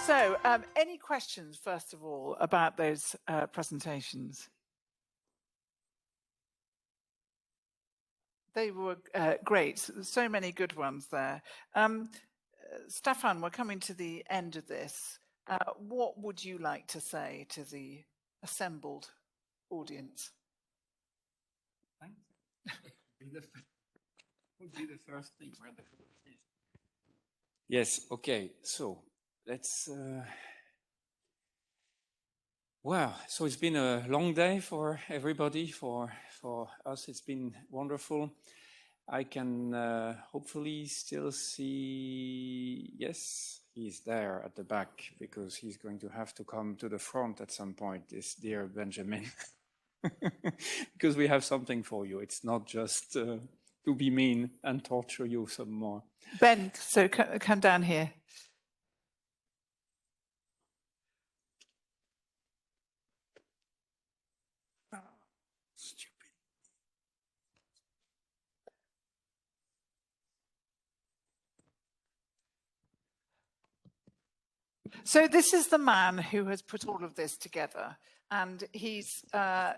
So, any questions, first of all, about those presentations? They were great. So many good ones there. Stefan, we're coming to the end of this. What would you like to say to the assembled audience? Thanks. Would be the first thing. Yes. Okay. So let's. Wow. So it's been a long day for everybody. For us, it's been wonderful. I can hopefully still see. Yes, he's there at the back because he's going to have to come to the front at some point. This dear Benjamin, because we have something for you. It's not just to be mean and torture you some more. Ben, so come down here. Stupid. So this is the man who has put all of this together, and he's done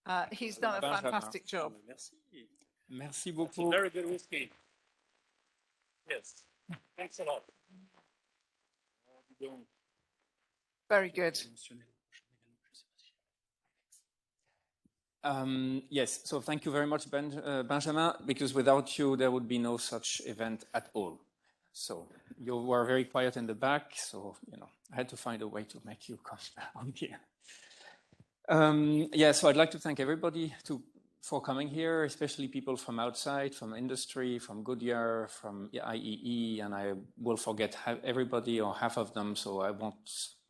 a fantastic job. Merci. Merci beaucoup. It's a very good whiskey. Yes. Thanks a lot. Very good. Yes, so thank you very much, Benjamin, because without you, there would be no such event at all. So you were very quiet in the back, so I had to find a way to make you come down here. Yeah, so I'd like to thank everybody for coming here, especially people from outside, from industry, from Goodyear, from IEE, and I will forget everybody or half of them, so I won't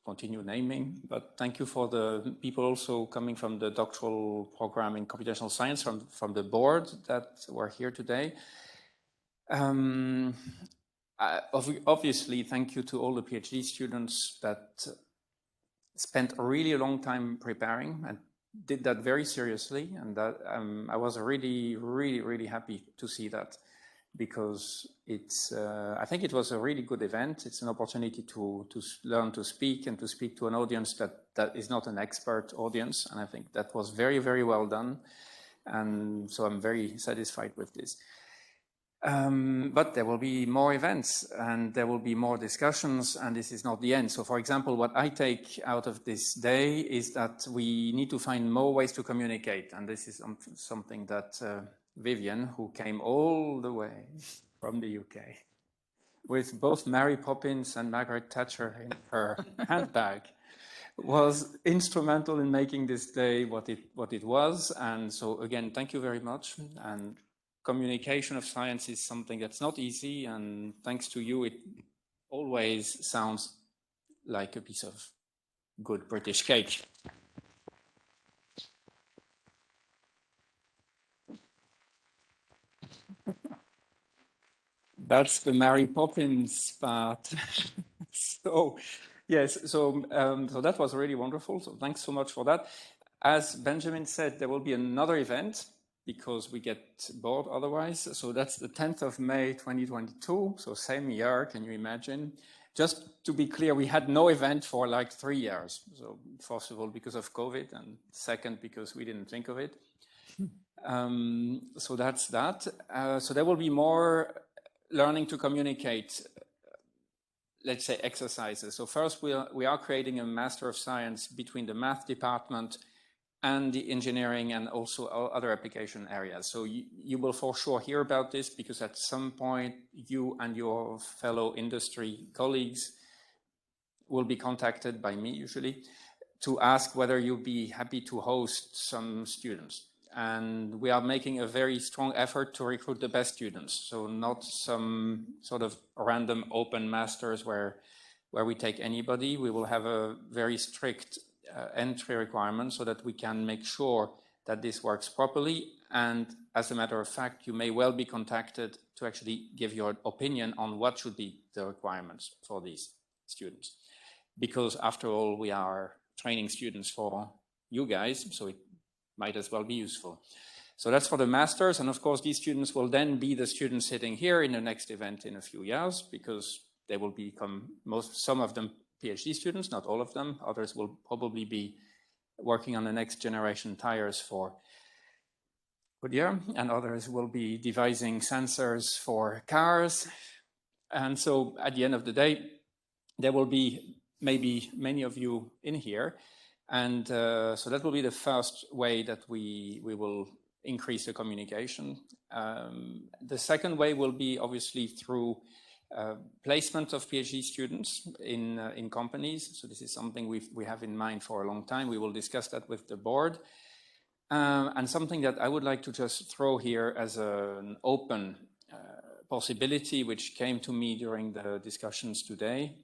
continue naming, but thank you for the people also coming from the doctoral program in computational science from the board that were here today. Obviously, thank you to all the PhD students that spent a really long time preparing and did that very seriously, and that I was really, really, really happy to see that, because it's I think it was a really good event. It's an opportunity to learn to speak and to speak to an audience that is not an expert audience, and I think that was very, very well done, and so I'm very satisfied with this. But there will be more events and there will be more discussions, and this is not the end. So for example, what I take out of this day is that we need to find more ways to communicate, and this is something that Vivian, who came all the way from the UK with both Mary Poppins and Margaret Thatcher in her handbag, was instrumental in making this day what it was. And so again, thank you very much. And communication of science is something that's not easy, and thanks to you, it always sounds like a piece of good British cake. That's the Mary Poppins part. So, yes, so that was really wonderful. So thanks so much for that. As Benjamin said, there will be another event because we get bored otherwise. So that's the 10th of May, 2022. So same year, can you imagine? Just to be clear, we had no event for like 3 years. So first of all, because of COVID, and second, because we didn't think of it. So that's that. So there will be more learning to communicate, let's say, exercises. So first, we are creating a Master of Science between the math department and the engineering and also other application areas. So you will for sure hear about this, because at some point you and your fellow industry colleagues will be contacted by me usually to ask whether you'll be happy to host some students. And we are making a very strong effort to recruit the best students. So not some sort of random open masters where we take anybody. We will have a very strict entry requirement so that we can make sure that this works properly. And as a matter of fact, you may well be contacted to actually give your opinion on what should be the requirements for these students. Because after all, we are training students for you guys, so it might as well be useful. So that's for the masters. And of course, these students will then be the students sitting here in the next event in a few years, because they will become some of them PhD students, not all of them. Others will probably be working on the next generation tires for Goodyear, and others will be devising sensors for cars. And so at the end of the day, there will be maybe many of you in here. And so that will be the first way that we will increase the communication. The second way will be obviously through placement of PhD students in companies. So this is something we have in mind for a long time. We will discuss that with the board. And something that I would like to just throw here as an open possibility, which came to me during the discussions today,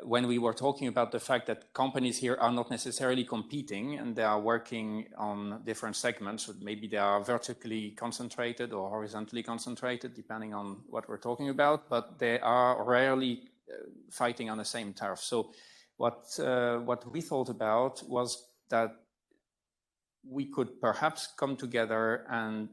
when we were talking about the fact that companies here are not necessarily competing and they are working on different segments. So maybe they are vertically concentrated or horizontally concentrated, depending on what we're talking about, but they are rarely fighting on the same turf. So what we thought about was that we could perhaps come together and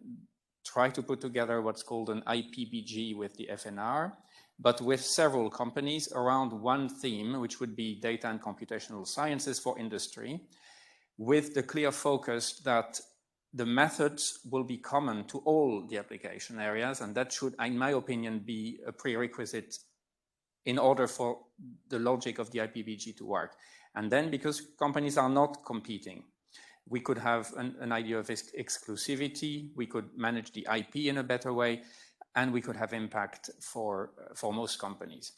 try to put together what's called an IPBG with the FNR, but with several companies around one theme, which would be data and computational sciences for industry, with the clear focus that the methods will be common to all the application areas, and that should, in my opinion, be a prerequisite in order for the logic of the IPBG to work. And then, because companies are not competing, we could have an idea of exclusivity, we could manage the IP in a better way, and we could have impact for most companies.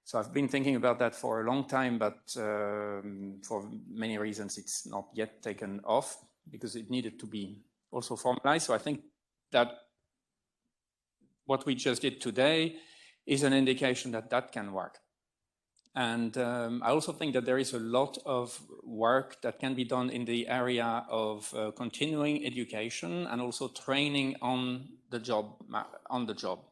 So I've been thinking about that for a long time, but for many reasons it's not yet taken off because it needed to be also formalized. So I think that what we just did today is an indication that that can work. And I also think that there is a lot of work that can be done in the area of continuing education and also training on the job.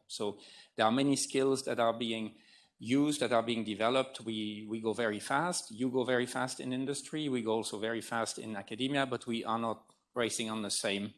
So there are many skills that are being used, that are being developed. We go very fast. You go very fast in industry. We go also very fast in academia, but we are not racing on the same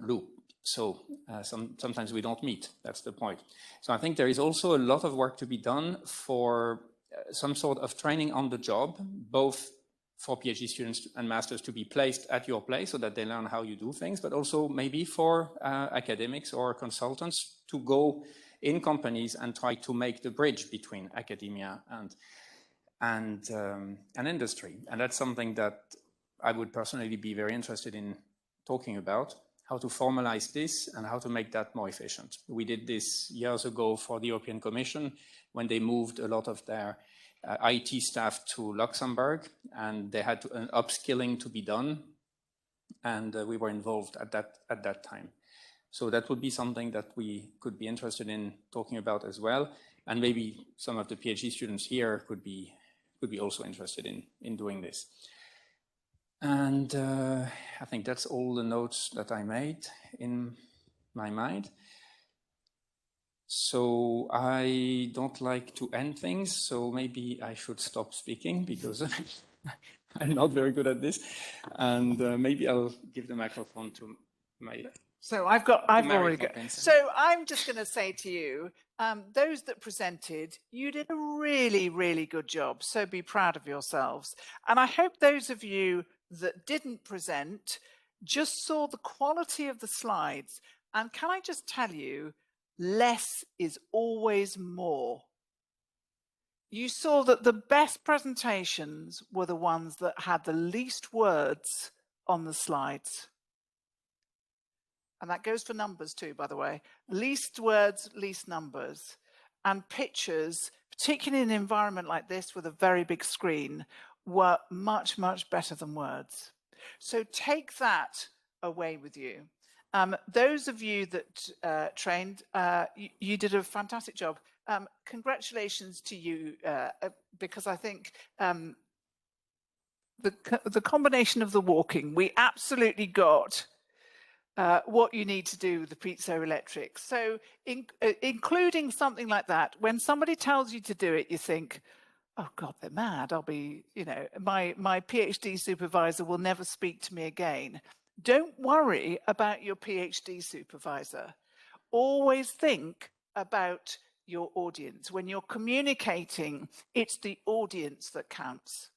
loop. So sometimes we don't meet. That's the point. So I think there is also a lot of work to be done for some sort of training on the job, both for PhD students and masters to be placed at your place so that they learn how you do things, but also maybe for academics or consultants to go in companies and try to make the bridge between academia and industry. And that's something that I would personally be very interested in talking about, how to formalize this and how to make that more efficient. We did this years ago for the European Commission when they moved a lot of their IT staff to Luxembourg, and they had an upskilling to be done, and we were involved at that time. So that would be something that we could be interested in talking about as well, and maybe some of the PhD students here could be also interested in doing this. And I think that's all the notes that I made in my mind. So I don't like to end things, so maybe I should stop speaking because I'm not very good at this. And maybe I'll give the microphone to my... So I've already got. So I'm just going to say to you, those that presented, you did a really, really good job. So be proud of yourselves. And I hope those of you that didn't present just saw the quality of the slides. And can I just tell you, less is always more. You saw that the best presentations were the ones that had the least words on the slides. And that goes for numbers too, by the way. Least words, least numbers. And pictures, particularly in an environment like this with a very big screen, were much, much better than words. So take that away with you. Those of you that trained, you did a fantastic job. Congratulations to you, because I think the combination of the walking, we absolutely got what you need to do with the piezoelectric. So including something like that, when somebody tells you to do it, you think, oh God, they're mad. I'll be, my PhD supervisor will never speak to me again. Don't worry about your PhD supervisor. Always think about your audience. When you're communicating, it's the audience that counts.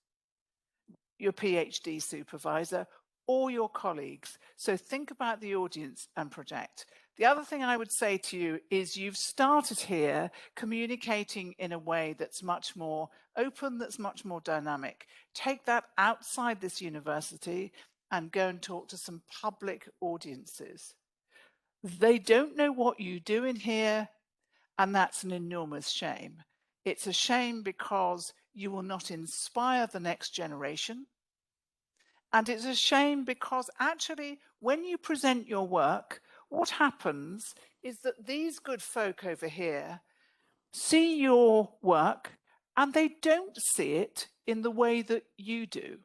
Your PhD supervisor or your colleagues. So think about the audience and project. The other thing I would say to you is you've started here communicating in a way that's much more open, that's much more dynamic. Take that outside this university and go and talk to some public audiences. They don't know what you do in here, and that's an enormous shame. It's a shame because you will not inspire the next generation. And it's a shame because actually, when you present your work, what happens is that these good folk over here see your work and they don't see it in the way that you do.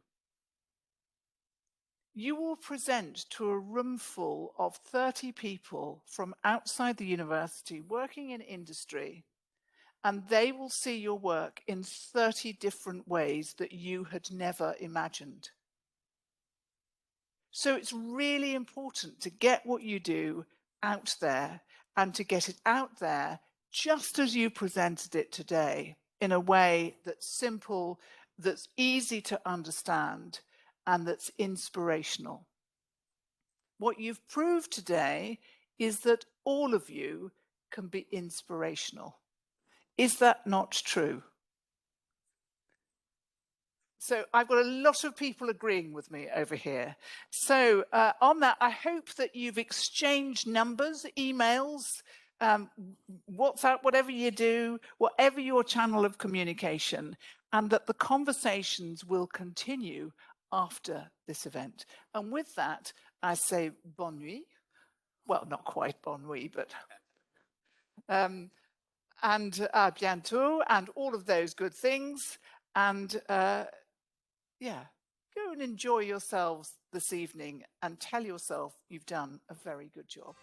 You will present to a room full of 30 people from outside the university working in industry, and they will see your work in 30 different ways that you had never imagined. So it's really important to get what you do out there and to get it out there just as you presented it today in a way that's simple, that's easy to understand, and that's inspirational. What you've proved today is that all of you can be inspirational. Is that not true? So I've got a lot of people agreeing with me over here. So on that, I hope that you've exchanged numbers, emails, WhatsApp, whatever you do, whatever your channel of communication, and that the conversations will continue after this event. And with that, I say bonne nuit. Well, not quite bonne nuit, but and à bientôt, and all of those good things. And yeah, go and enjoy yourselves this evening and tell yourself you've done a very good job.